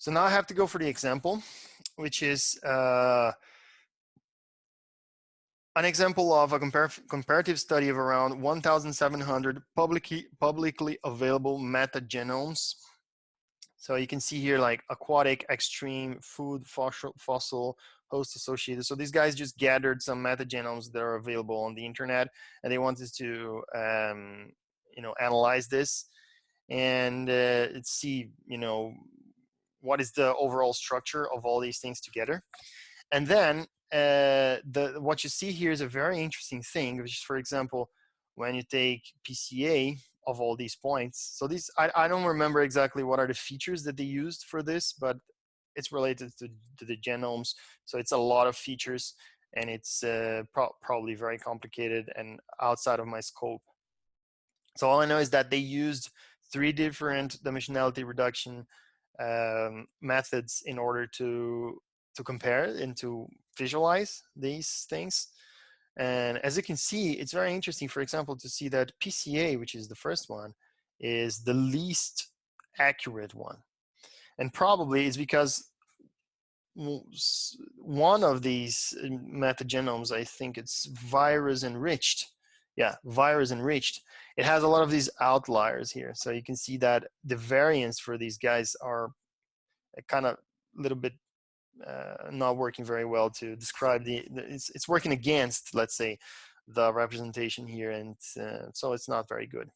So now I have to go for the example, which is an example of a comparative study of around 1,700 publicly available metagenomes. So you can see here like aquatic, extreme, food, fossil, host associated. So these guys just gathered some metagenomes that are available on the internet, and they wanted to analyze this and see what is the overall structure of all these things together. And then what you see here is a very interesting thing, which is, for example, when you take PCA of all these points. So these, I don't remember exactly what are the features that they used for this, but it's related to the genomes. So it's a lot of features, and it's probably very complicated and outside of my scope. So all I know is that they used 3 different dimensionality reduction methods in order to compare and to visualize these things. And as you can see, it's very interesting, for example, to see that PCA, which is the first one, is the least accurate one. And probably it's because one of these metagenomes, I think it's virus enriched. Yeah, virus enriched. It has a lot of these outliers here. So you can see that the variants for these guys are kind of a little bit not working very well to describe it's working against, let's say, the representation here, and so it's not very good.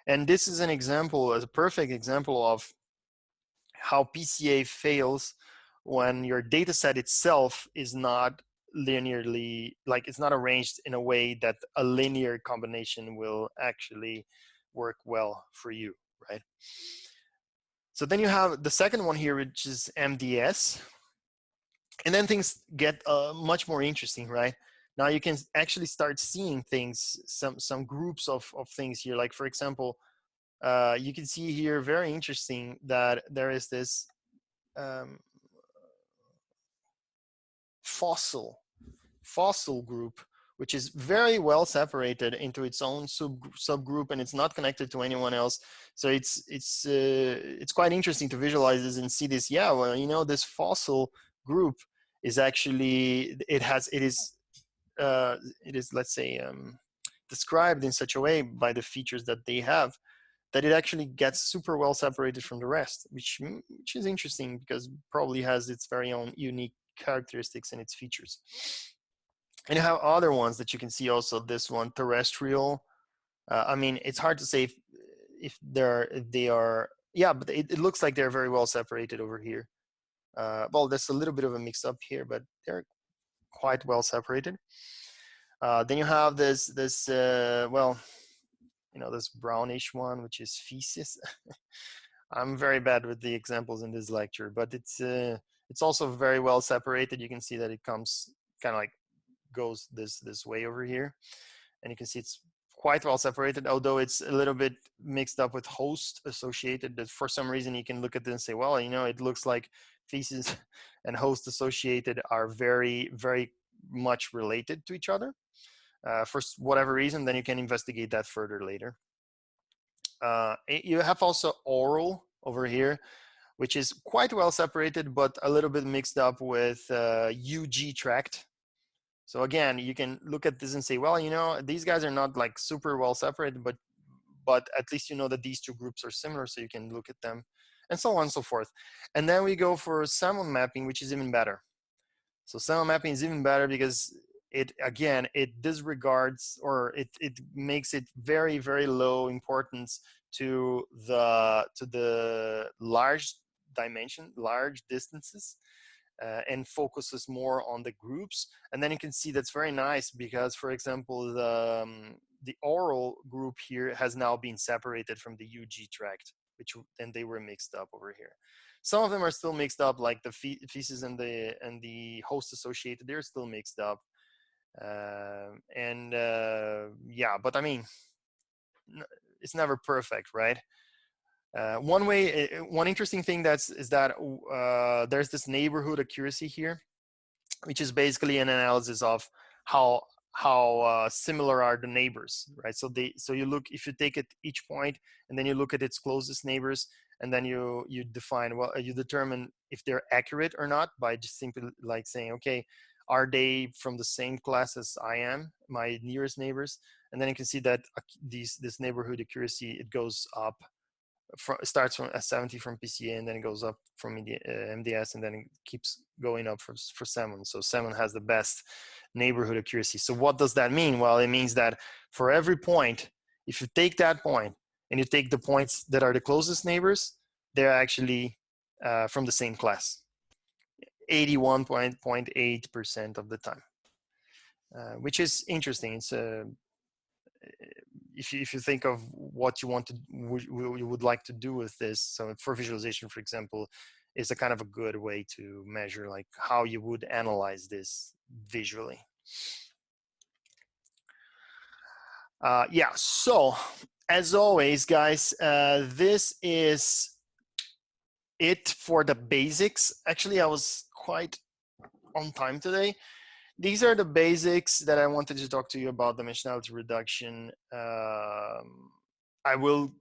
And this is an example, as a perfect example of how PCA fails when your data set itself is not linearly, like it's not arranged in a way that a linear combination will actually work well for you, right? So then you have the second one here, which is MDS. And then things get much more interesting, right? Now you can actually start seeing things, some groups of things here. Like, for example, you can see here, very interesting, that there is this fossil group, which is very well separated into its own subgroup, and it's not connected to anyone else. So it's quite interesting to visualize this and see this. Yeah, well, this fossil group is actually, it is let's say described in such a way by the features that they have, that it actually gets super well separated from the rest, which is interesting, because probably has its very own unique characteristics and its features. And you have other ones that you can see also. This one, terrestrial. I mean, it's hard to say if they are, yeah, but it looks like they're very well separated over here. Well, there's a little bit of a mix up here, but they're quite well separated. Then you have this well, this brownish one, which is feces. I'm very bad with the examples in this lecture, but it's also very well separated. You can see that it comes kind of like goes this way over here, and you can see it's quite well separated, although it's a little bit mixed up with host associated. That for some reason you can look at this and say, well, it looks like feces and host associated are very, very much related to each other for whatever reason. Then you can investigate that further later. You have also oral over here, which is quite well separated, but a little bit mixed up with UG tract. So again, you can look at this and say, well, these guys are not like super well separated, but at least you know that these two groups are similar, so you can look at them, and so on and so forth. And then we go for Salmon mapping, which is even better. So Salmon mapping is even better because it disregards, or it makes it very, very low importance to the large dimension, large distances, and focuses more on the groups. And then you can see that's very nice because, for example, the oral group here has now been separated from the UG tract, which then they were mixed up over here. Some of them are still mixed up, like the feces and the host associated. They're still mixed up, yeah. But I mean, it's never perfect, right? One interesting thing is that there's this neighborhood accuracy here, which is basically an analysis of how similar are the neighbors, right? So you look, if you take it each point and then you look at its closest neighbors, and then you define, well, you determine if they're accurate or not by just simply like saying, okay, are they from the same class as I am, my nearest neighbors? And then you can see that this neighborhood accuracy, it goes up. It starts from 70 from PCA, and then it goes up from MDS, and then it keeps going up for 7. So 7 has the best neighborhood accuracy. So what does that mean? Well, it means that for every point, if you take that point and you take the points that are the closest neighbors, they're actually from the same class, 81.8% of the time, which is interesting. It's if you think of what you would like to do with this, so for visualization, for example, is a kind of a good way to measure like how you would analyze this visually. Yeah, so as always, guys, this is it for the basics. Actually, I was quite on time today. These are the basics that I wanted to talk to you about dimensionality reduction. I will,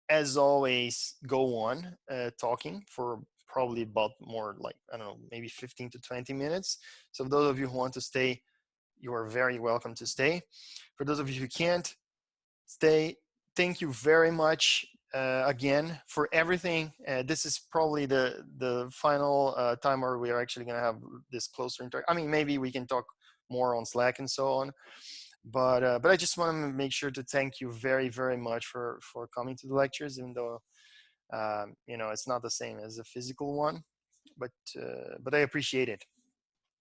as always, go on talking for probably about more like, I don't know, maybe 15 to 20 minutes. So those of you who want to stay, you are very welcome to stay. For those of you who can't stay, thank you very much again for everything. This is probably the final time where we are actually going to have this closer interaction. I mean, maybe we can talk more on Slack and so on, but I just want to make sure to thank you very, very much for coming to the lectures, even though you know, it's not the same as a physical one, but I appreciate it,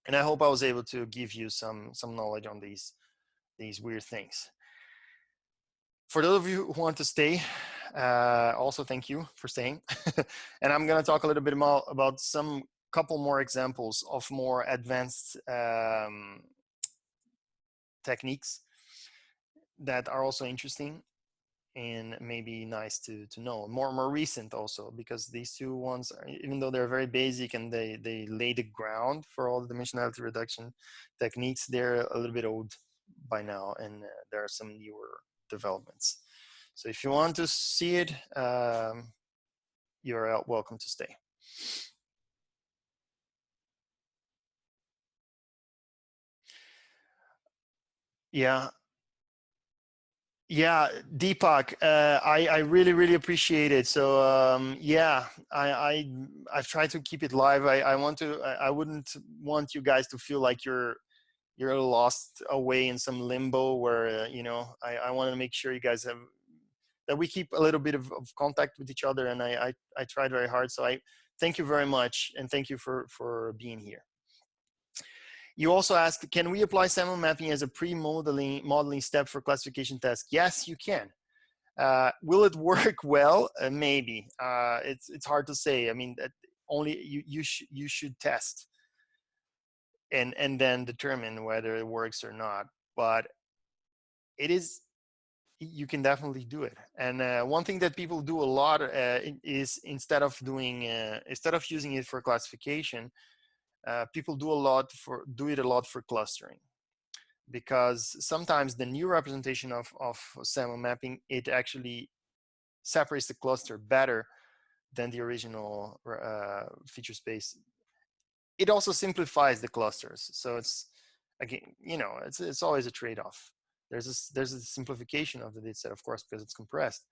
and I hope I was able to give you some knowledge on these weird things. For those of you who want to stay, also thank you for staying. And I'm going to talk a little bit more about some couple more examples of more advanced techniques that are also interesting and maybe nice to know. More recent also, because these two ones, even though they're very basic and they lay the ground for all the dimensionality reduction techniques, they're a little bit old by now, and there are some newer developments. So if you want to see it, you're welcome to stay. Yeah, Deepak, I really appreciate it. So yeah, I've tried to keep it live. I wouldn't want you guys to feel like you're lost away in some limbo where you know, I want to make sure you guys have that we keep a little bit of contact with each other, and I tried very hard. So I thank you very much, and thank you for being here. You also asked, can we apply SAML mapping as a pre-modeling step for classification tasks? Yes, you can. Will it work well? Maybe. It's hard to say. I mean, only you should test and then determine whether it works or not. But it is, you can definitely do it. And one thing that people do a lot is instead of using it for classification, people do it a lot for clustering, because sometimes the new representation of SAML mapping, it actually separates the cluster better than the original feature space. It also simplifies the clusters. So it's, again, you know, it's always a trade-off. There's a simplification of the data set, of course, because it's compressed.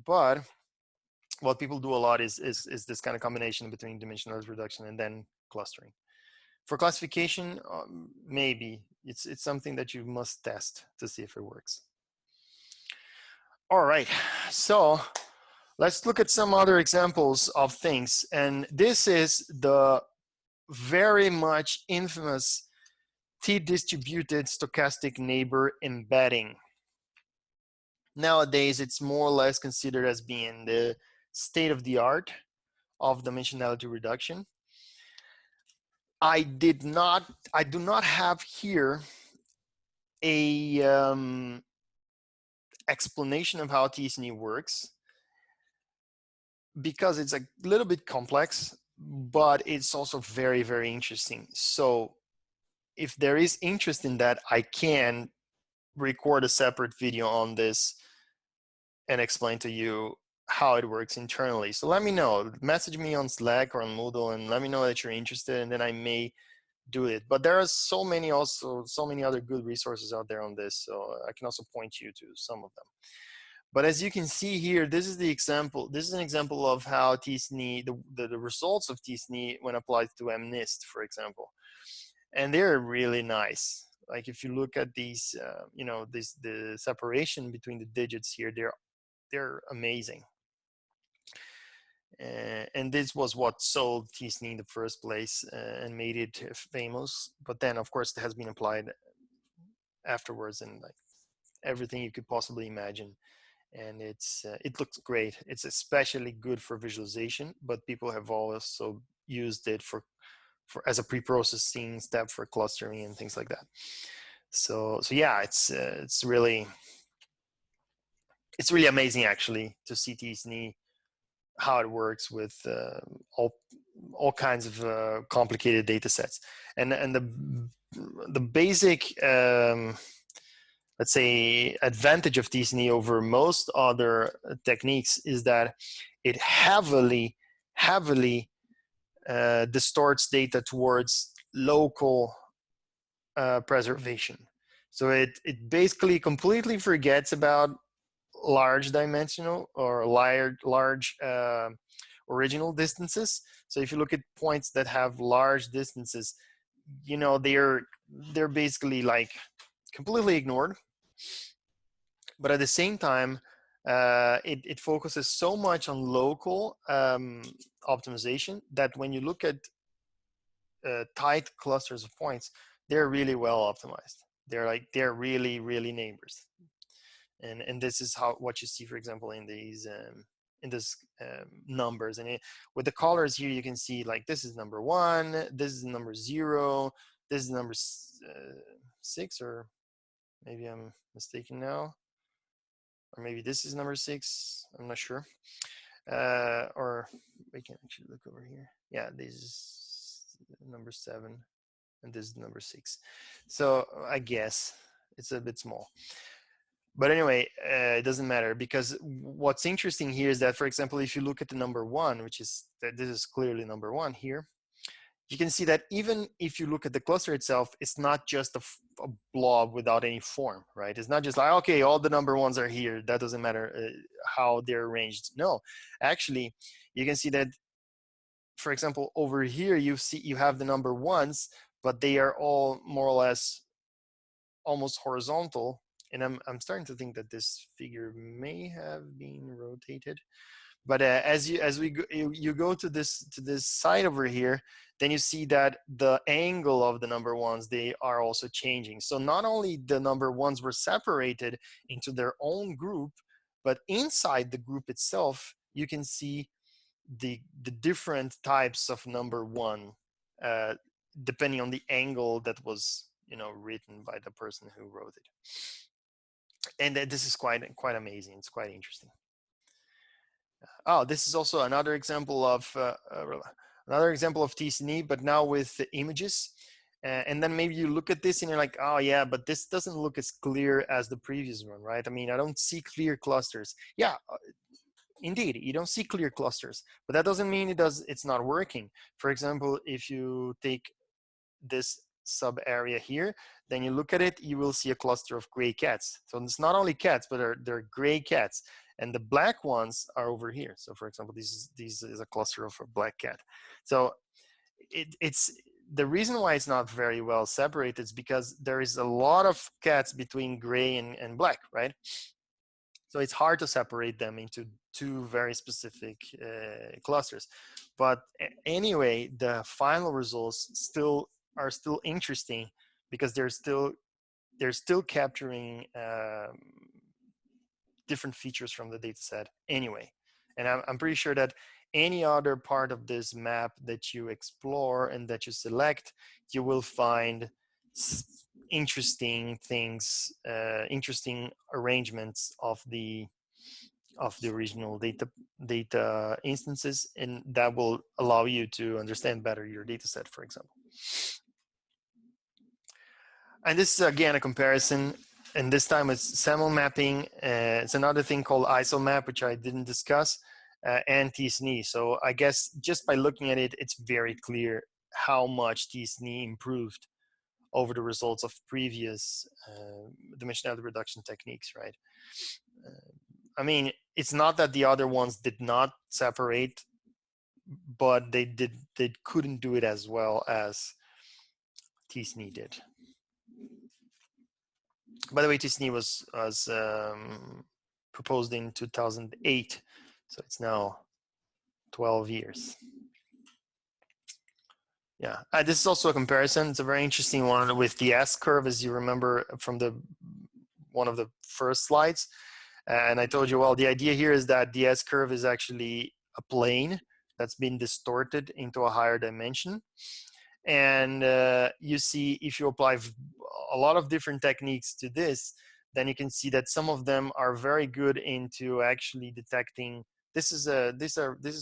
But what people do a lot is this kind of combination between dimensionality reduction and then clustering. For classification, maybe it's something that you must test to see if it works. All right, so let's look at some other examples of things. And this is the very much infamous t-distributed stochastic neighbor embedding. Nowadays, it's more or less considered as being the state of the art of dimensionality reduction. I do not have here a explanation of how t-SNE works, because it's a little bit complex, but it's also very, very interesting. So if there is interest in that, I can record a separate video on this and explain to you how it works internally. So let me know, message me on Slack or on Moodle and let me know that you're interested, and then I may do it. But there are so many other good resources out there on this, so I can also point you to some of them. But as you can see here, this is the example. This is an example of how t-SNE, the results of t-SNE when applied to MNIST, for example. And they're really nice. Like if you look at these, you know, the separation between the digits here, they're amazing. And this was what sold t-SNE in the first place and made it famous. But then, of course, it has been applied afterwards in like everything you could possibly imagine. And it looks great. It's especially good for visualization, but people have also used it for as a pre-processing step for clustering and things like that. So yeah, it's really amazing actually to see t-SNE, how it works with all kinds of complicated data sets. And the basic let's say advantage of t-SNE over most other techniques is that it heavily distorts data towards local preservation. So it basically completely forgets about large dimensional or large original distances. So if you look at points that have large distances, you know, they're basically like completely ignored. But at the same time, it focuses so much on local optimization that when you look at tight clusters of points, they're really well optimized. They're really neighbors. And this is what you see, for example, in these numbers. And with the colors here, you can see like this is number 1, this is number 0, this is number 6, or maybe I'm mistaken now, or maybe this is number 6. I'm not sure. Or we can actually look over here. Yeah, this is number 7, and this is number 6. So I guess it's a bit small. But anyway, it doesn't matter, because what's interesting here is that, for example, if you look at the number 1, which is that this is clearly number 1 here, you can see that even if you look at the cluster itself, it's not just a blob without any form, right? It's not just like, okay, all the number 1s are here. That doesn't matter how they're arranged. No, actually, you can see that, for example, over here, you have the number 1s, but they are all more or less almost horizontal. And I'm starting to think that this figure may have been rotated. But as you go to this side over here, then you see that the angle of the number 1s, they are also changing. So not only the number 1s were separated into their own group, but inside the group itself, you can see the different types of number 1, depending on the angle that was, you know, written by the person who wrote it. And this is quite amazing. It's quite interesting. Oh, this is also another example of t-SNE, but now with the images. And then maybe you look at this and you're like, oh yeah, but this doesn't look as clear as the previous one, right? I mean, I don't see clear clusters. Yeah, indeed, you don't see clear clusters, but that doesn't mean it's not working. For example, if you take this sub area here, then you look at it, you will see a cluster of gray cats. So it's not only cats, but they're gray cats. And the black ones are over here. So for example, this is a cluster of a black cat. So it's the reason why it's not very well separated is because there is a lot of cats between gray and black, right? So it's hard to separate them into two very specific clusters. But anyway, the final results are still interesting because they're still capturing different features from the data set anyway. And I'm pretty sure that any other part of this map that you explore and that you select, you will find interesting things, interesting arrangements of the original data instances, and that will allow you to understand better your data set, for example. And this is again a comparison and this time it's SAML mapping. It's another thing called isomap, which I didn't discuss, and tsne. So I guess just by looking at it, it's very clear how much tsne improved over the results of previous dimensionality reduction techniques, right? I mean, it's not that the other ones did not separate, but they couldn't do it as well as tsne did. By the way, tsne was proposed in 2008, so it's now 12 years. Yeah, this is also a comparison. It's a very interesting one with the S curve, as you remember from one of the first slides. And I told you, well, the idea here is that the S curve is actually a plane that's been distorted into a higher dimension. And you see, if you apply a lot of different techniques to this, then you can see that some of them are very good into actually detecting. This is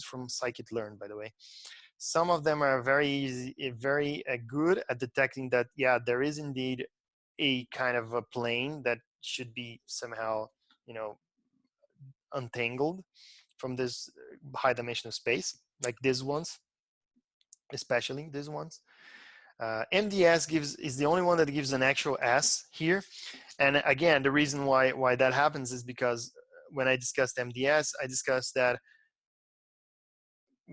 from scikit-learn, by the way. Some of them are very good at detecting that, yeah, there is indeed a kind of a plane that should be somehow, untangled from this high dimension of space, like these ones, especially these ones. MDS is the only one that gives an actual S here. And again, the reason why that happens is because when I discussed MDS, I discussed that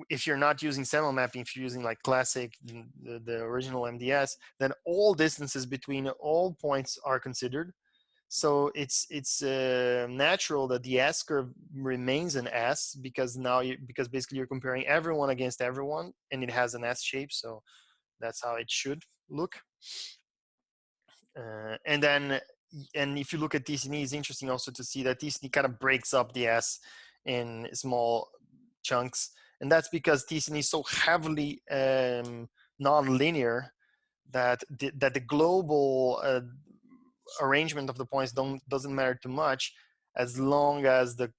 if you're not using SAML mapping, if you're using like classic, the original MDS, then all distances between all points are considered. So it's natural that the S curve remains an S because because basically you're comparing everyone against everyone, and it has an S shape. So that's how it should look. And if you look at tsne, it's interesting also to see that tsne kind of breaks up the S in small chunks. And that's because tsne is so heavily non-linear that the global arrangement of the points doesn't matter too much, as long as the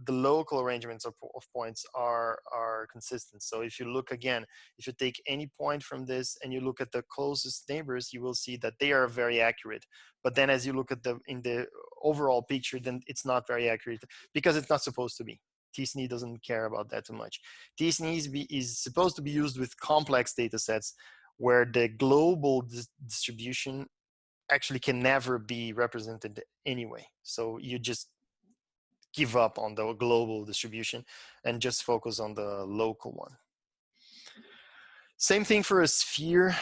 local arrangements of points are consistent. So if you look again, if you take any point from this and you look at the closest neighbors, you will see that they are very accurate. But then as you look at in the overall picture, then it's not very accurate because it's not supposed to be. tsne doesn't care about that too much. tsne is supposed to be used with complex data sets where the global distribution actually can never be represented anyway. So you just give up on the global distribution and just focus on the local one. Same thing for a sphere.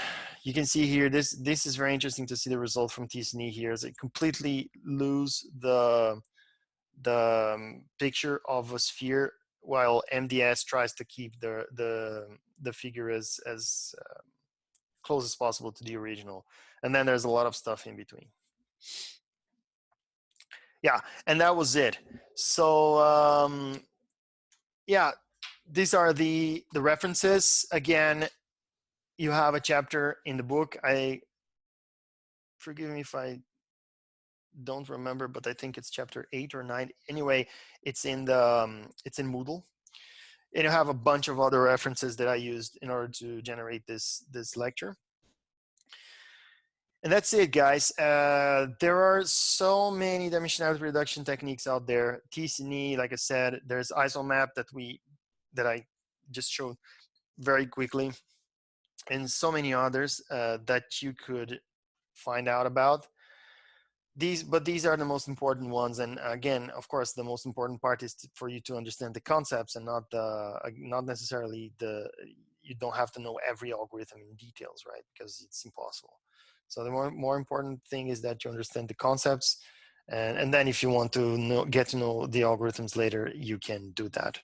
You can see here, this is very interesting to see the result from tsne here, as it completely lose the picture of a sphere, while MDS tries to keep the figure as close as possible to the original. And then there's a lot of stuff in between. Yeah, and that was it. So yeah, these are the references. Again, you have a chapter in the book. Forgive me if I don't remember, but I think it's chapter 8 or 9. Anyway, it's in Moodle, and you have a bunch of other references that I used in order to generate this lecture. And that's it, guys. There are so many dimensionality reduction techniques out there. tsne, like I said, there's isomap that I just showed very quickly, and so many others that you could find out about. But these are the most important ones. And again, of course, the most important part is for you to understand the concepts and not necessarily you don't have to know every algorithm in details, right? Because it's impossible. So the more important thing is that you understand the concepts, and then if you want to get to know the algorithms later, you can do that.